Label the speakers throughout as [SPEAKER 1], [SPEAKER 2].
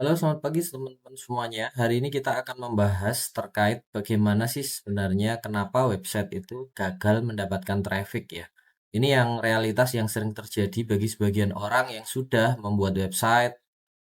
[SPEAKER 1] Halo, selamat pagi teman-teman semuanya. Hari ini kita akan membahas terkait bagaimana sih sebenarnya kenapa website itu gagal mendapatkan traffic ya. Ini yang realitas yang sering terjadi bagi sebagian orang yang sudah membuat website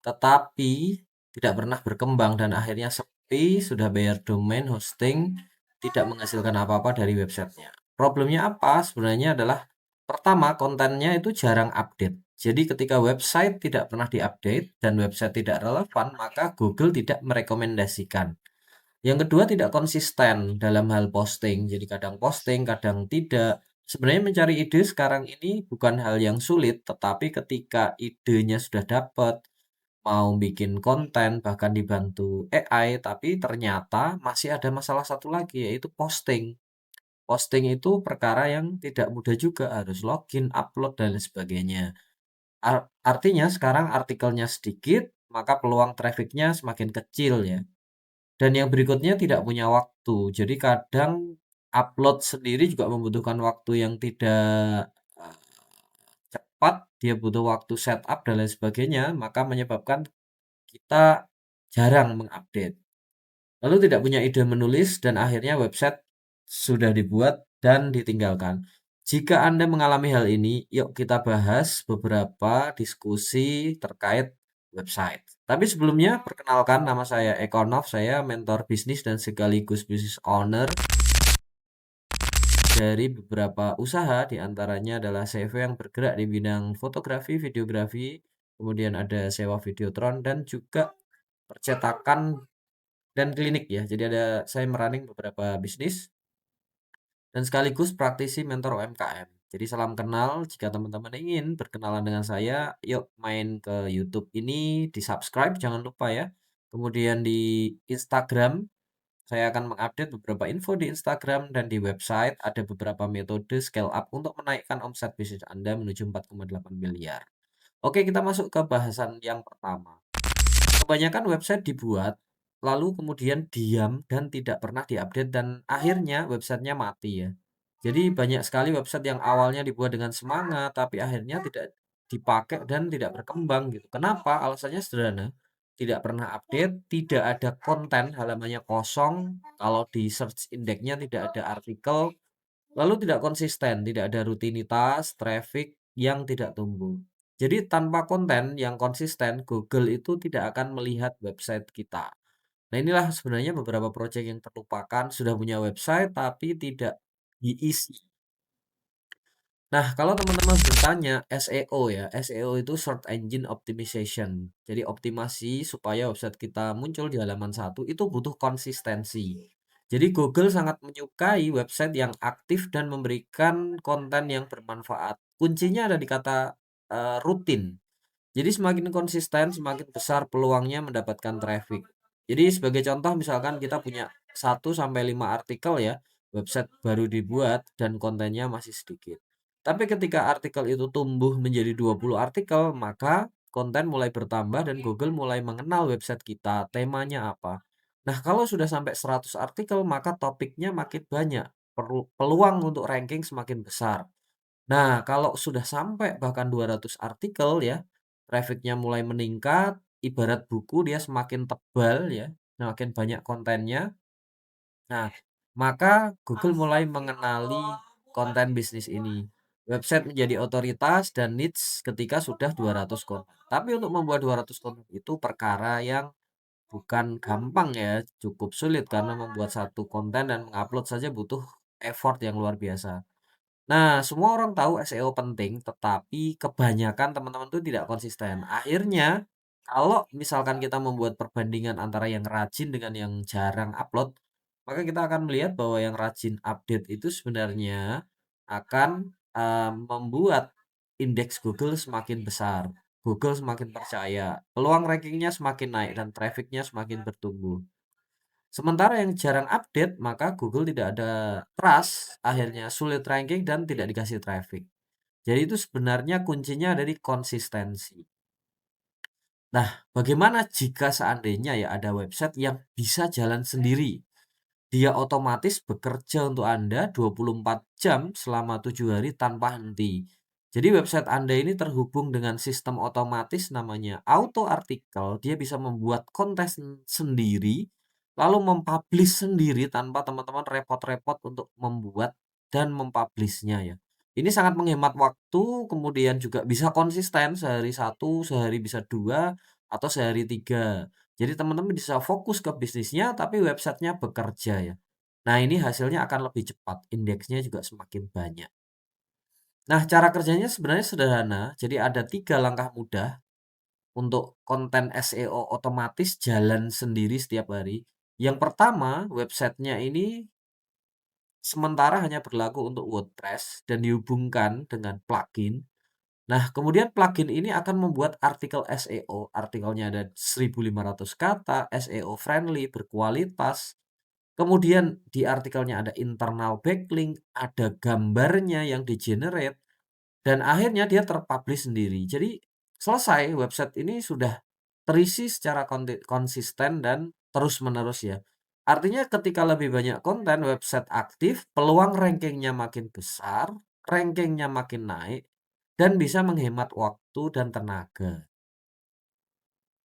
[SPEAKER 1] tetapi tidak pernah berkembang dan akhirnya sepi, sudah bayar domain hosting, tidak menghasilkan apa-apa dari websitenya. Problemnya apa? Sebenarnya adalah pertama, kontennya itu jarang update. Jadi ketika website tidak pernah diupdate dan website tidak relevan, maka Google tidak merekomendasikan. Yang kedua, tidak konsisten dalam hal posting. Jadi kadang posting, kadang tidak. Sebenarnya mencari ide sekarang ini bukan hal yang sulit, tetapi ketika idenya sudah dapat, mau bikin konten, bahkan dibantu AI, tapi ternyata masih ada masalah satu lagi, yaitu posting. Posting itu perkara yang tidak mudah juga, harus login, upload, dan lain sebagainya. Artinya sekarang artikelnya sedikit, maka peluang trafficnya semakin kecil ya. Dan yang berikutnya tidak punya waktu. Jadi kadang upload sendiri juga membutuhkan waktu yang tidak eh, cepat, dia butuh waktu setup dan lain sebagainya, maka menyebabkan kita jarang mengupdate. Lalu tidak punya ide menulis dan akhirnya website sudah dibuat dan ditinggalkan. Jika Anda mengalami hal ini, yuk kita bahas beberapa diskusi terkait website. Tapi sebelumnya, perkenalkan nama saya Ekonov, saya mentor bisnis dan sekaligus business owner dari beberapa usaha, diantaranya adalah CV yang bergerak di bidang fotografi, videografi, kemudian ada sewa videotron, dan juga percetakan dan klinik ya. Jadi ada saya merunning beberapa bisnis dan sekaligus praktisi mentor UMKM. Jadi salam kenal, jika teman-teman ingin berkenalan dengan saya, yuk main ke YouTube ini, di-subscribe jangan lupa ya. Kemudian di Instagram, saya akan mengupdate beberapa info di Instagram dan di website ada beberapa metode scale up untuk menaikkan omset bisnis Anda menuju 4,8 miliar. Oke, kita masuk ke bahasan yang pertama. Kebanyakan website dibuat, lalu kemudian diam dan tidak pernah diupdate dan akhirnya websitenya mati ya. Jadi banyak sekali website yang awalnya dibuat dengan semangat, tapi akhirnya tidak dipakai dan tidak berkembang gitu. Kenapa? Alasannya sederhana. Tidak pernah update, tidak ada konten, halamannya kosong. Kalau di search indexnya tidak ada artikel, lalu tidak konsisten, tidak ada rutinitas, traffic yang tidak tumbuh. Jadi tanpa konten yang konsisten, Google itu tidak akan melihat website kita. Nah, inilah sebenarnya beberapa proyek yang terlupakan, sudah punya website tapi tidak diisi. Nah, kalau teman-teman bertanya SEO ya, SEO itu Search Engine Optimization. Jadi optimasi supaya website kita muncul di halaman satu itu butuh konsistensi. Jadi Google sangat menyukai website yang aktif dan memberikan konten yang bermanfaat. Kuncinya ada di kata rutin. Jadi semakin konsisten, semakin besar peluangnya mendapatkan traffic. Jadi sebagai contoh misalkan kita punya 1 sampai 5 artikel ya, website baru dibuat dan kontennya masih sedikit. Tapi ketika artikel itu tumbuh menjadi 20 artikel, maka konten mulai bertambah dan Google mulai mengenal website kita, temanya apa. Nah, kalau sudah sampai 100 artikel, maka topiknya makin banyak. Peluang untuk ranking semakin besar. Nah, kalau sudah sampai bahkan 200 artikel ya, trafficnya mulai meningkat, ibarat buku dia semakin tebal ya, semakin banyak kontennya. Nah, maka Google mulai mengenali konten bisnis ini. Website menjadi otoritas dan niche ketika sudah 200 konten. Tapi untuk membuat 200 konten itu perkara yang bukan gampang ya, cukup sulit karena membuat satu konten dan mengupload saja butuh effort yang luar biasa. Nah, semua orang tahu SEO penting, tetapi kebanyakan teman-teman tuh tidak konsisten. Akhirnya, kalau misalkan kita membuat perbandingan antara yang rajin dengan yang jarang upload, maka kita akan melihat bahwa yang rajin update itu sebenarnya akan membuat indeks Google semakin besar. Google semakin percaya, peluang rankingnya semakin naik dan trafficnya semakin bertumbuh. Sementara yang jarang update, maka Google tidak ada trust, akhirnya sulit ranking dan tidak dikasih traffic. Jadi itu sebenarnya kuncinya dari konsistensi. Nah, bagaimana jika seandainya ya ada website yang bisa jalan sendiri? Dia otomatis bekerja untuk Anda 24 jam selama 7 hari tanpa henti. Jadi website Anda ini terhubung dengan sistem otomatis namanya auto artikel, dia bisa membuat konten sendiri, lalu mempublish sendiri tanpa teman-teman repot-repot untuk membuat dan mempublishnya ya. Ini sangat menghemat waktu, kemudian juga bisa konsisten sehari satu, sehari bisa 2, atau sehari 3. Jadi teman-teman bisa fokus ke bisnisnya, tapi websitenya bekerja ya. Nah ini hasilnya akan lebih cepat, indeksnya juga semakin banyak. Nah, cara kerjanya sebenarnya sederhana. Jadi ada 3 langkah mudah untuk konten SEO otomatis jalan sendiri setiap hari. Yang pertama, websitenya ini sementara hanya berlaku untuk WordPress dan dihubungkan dengan plugin. Nah, kemudian plugin ini akan membuat artikel SEO. Artikelnya ada 1.500 kata, SEO friendly, berkualitas. Kemudian di artikelnya ada internal backlink, ada gambarnya yang di-generate. Dan akhirnya dia terpublish sendiri. Jadi selesai, website ini sudah terisi secara konsisten dan terus-menerus ya. Artinya ketika lebih banyak konten website aktif, peluang rankingnya makin besar, rankingnya makin naik, dan bisa menghemat waktu dan tenaga.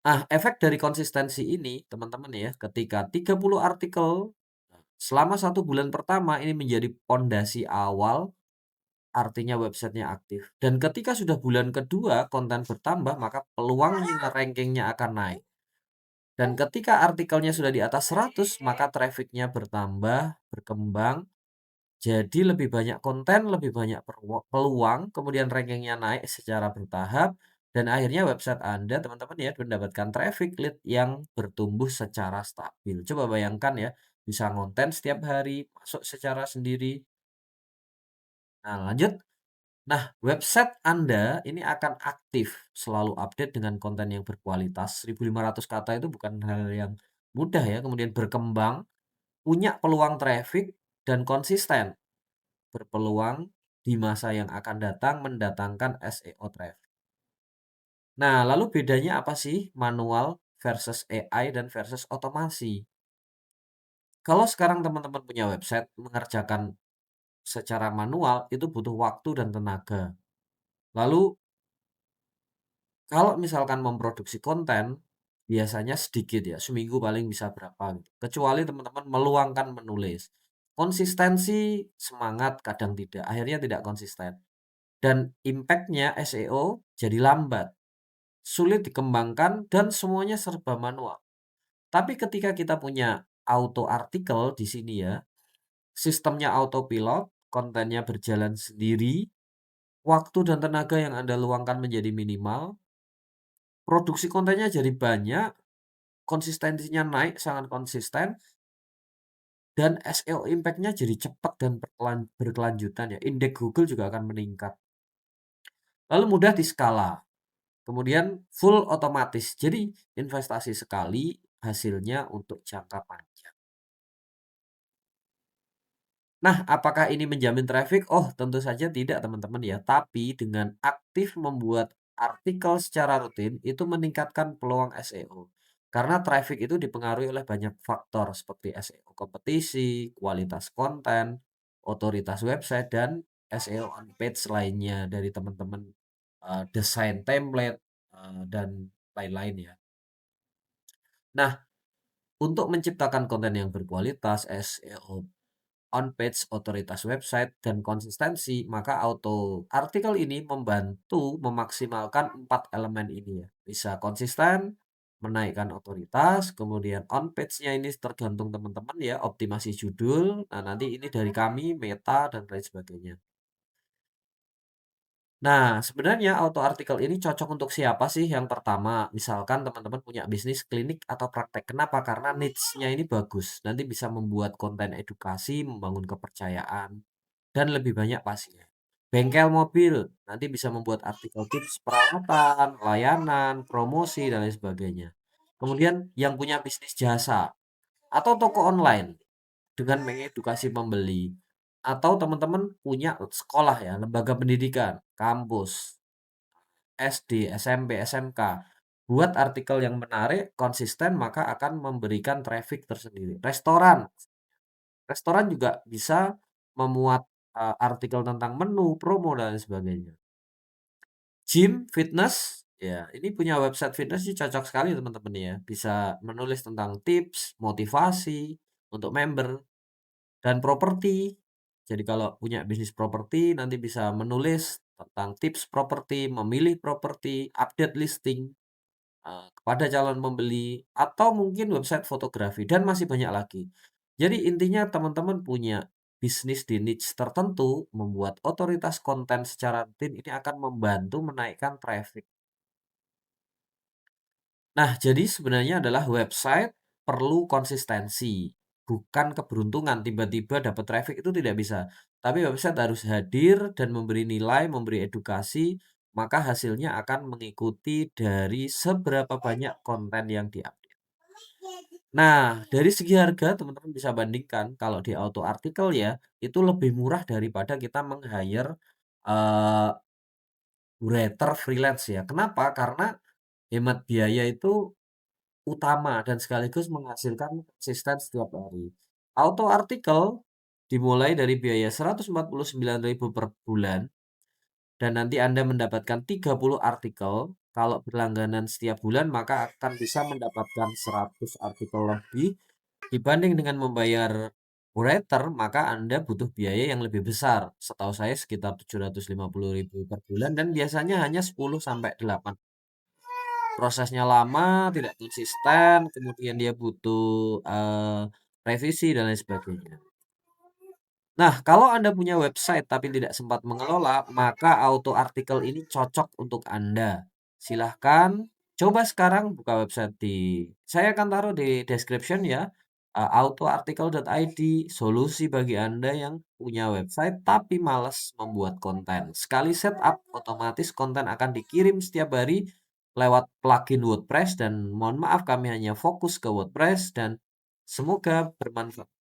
[SPEAKER 1] Nah, efek dari konsistensi ini, teman-teman ya, ketika 30 artikel selama 1 bulan pertama ini menjadi pondasi awal. Artinya websitenya aktif. Dan ketika sudah bulan kedua konten bertambah, maka peluangnya rankingnya akan naik. Dan ketika artikelnya sudah di atas 100, maka trafficnya bertambah, berkembang, jadi lebih banyak konten, lebih banyak peluang, kemudian rankingnya naik secara bertahap, dan akhirnya website Anda, teman-teman ya, mendapatkan traffic lead yang bertumbuh secara stabil. Coba bayangkan ya, bisa ngonten setiap hari, masuk secara sendiri. Nah, lanjut. Nah, website Anda ini akan aktif selalu update dengan konten yang berkualitas. 1.500 kata itu bukan hal yang mudah ya. Kemudian berkembang, punya peluang traffic, dan konsisten berpeluang di masa yang akan datang mendatangkan SEO traffic. Nah, lalu bedanya apa sih manual versus AI dan versus otomasi? Kalau sekarang teman-teman punya website, mengerjakan secara manual itu butuh waktu dan tenaga. Lalu kalau misalkan memproduksi konten, biasanya sedikit ya, seminggu paling bisa berapa gitu. Kecuali teman-teman meluangkan menulis. Konsistensi, semangat, kadang tidak. Akhirnya tidak konsisten. Dan impact-nya SEO jadi lambat, sulit dikembangkan, dan semuanya serba manual. Tapi ketika kita punya auto artikel di sini ya, sistemnya autopilot, kontennya berjalan sendiri, waktu dan tenaga yang Anda luangkan menjadi minimal, produksi kontennya jadi banyak, konsistensinya naik, sangat konsisten, dan SEO impact-nya jadi cepat dan berkelanjutan ya. Indeks Google juga akan meningkat. Lalu mudah diskala, kemudian full otomatis. Jadi investasi sekali, hasilnya untuk jangka panjang. Nah, apakah ini menjamin traffic? Oh, tentu saja tidak, teman-teman ya. Tapi dengan aktif membuat artikel secara rutin, itu meningkatkan peluang SEO. Karena traffic itu dipengaruhi oleh banyak faktor seperti SEO kompetisi, kualitas konten, otoritas website, dan SEO on page lainnya dari teman-teman desain template dan lain-lain ya. Nah, untuk menciptakan konten yang berkualitas, SEO on-page, otoritas website, dan konsistensi, maka auto artikel ini membantu memaksimalkan 4 elemen ini ya. Bisa konsisten, menaikkan otoritas, kemudian on-page-nya ini tergantung teman-teman ya, optimasi judul, nah nanti ini dari kami, meta, dan lain sebagainya. Nah, sebenarnya auto artikel ini cocok untuk siapa sih? Yang pertama, misalkan teman-teman punya bisnis klinik atau praktek. Kenapa? Karena niche-nya ini bagus. Nanti bisa membuat konten edukasi, membangun kepercayaan, dan lebih banyak pasien. Bengkel mobil, nanti bisa membuat artikel tips perawatan, layanan, promosi, dan lain sebagainya. Kemudian yang punya bisnis jasa atau toko online dengan mengedukasi pembeli. Atau teman-teman punya sekolah ya, lembaga pendidikan, kampus, SD, SMP, SMK. Buat artikel yang menarik, konsisten, maka akan memberikan traffic tersendiri. Restoran, restoran juga bisa memuat artikel tentang menu, promo, dan lain sebagainya. Gym, fitness, ya ini punya website fitness sih cocok sekali teman-teman ya. Bisa menulis tentang tips, motivasi untuk member, dan properti. Jadi kalau punya bisnis properti nanti bisa menulis tentang tips properti, memilih properti, update listing, kepada calon pembeli, atau mungkin website fotografi, dan masih banyak lagi. Jadi intinya teman-teman punya bisnis di niche tertentu, membuat otoritas konten secara rutin ini akan membantu menaikkan traffic. Nah, jadi sebenarnya adalah website perlu konsistensi, bukan keberuntungan tiba-tiba dapat traffic itu tidak bisa. Tapi website harus hadir dan memberi nilai, memberi edukasi, maka hasilnya akan mengikuti dari seberapa banyak konten yang diupdate. Nah, dari segi harga teman-teman bisa bandingkan kalau di auto artikel ya, itu lebih murah daripada kita meng-hire eee, writer freelance ya. Kenapa? Karena hemat biaya itu utama dan sekaligus menghasilkan konsisten setiap hari. Auto artikel dimulai dari biaya 149.000 per bulan dan nanti Anda mendapatkan 30 artikel. Kalau berlangganan setiap bulan maka akan bisa mendapatkan 100 artikel lebih dibanding dengan membayar writer, maka Anda butuh biaya yang lebih besar. Setahu saya sekitar 750.000 per bulan dan biasanya hanya 10 sampai 8. Prosesnya lama, tidak konsisten, kemudian dia butuh, revisi dan lain sebagainya. Nah, kalau Anda punya website tapi tidak sempat mengelola, maka auto artikel ini cocok untuk Anda. Silahkan coba sekarang buka website saya akan taruh di description ya, autoartikel.id, solusi bagi Anda yang punya website tapi malas membuat konten. Sekali setup, otomatis konten akan dikirim setiap hari lewat plugin WordPress dan mohon maaf kami hanya fokus ke WordPress dan semoga bermanfaat.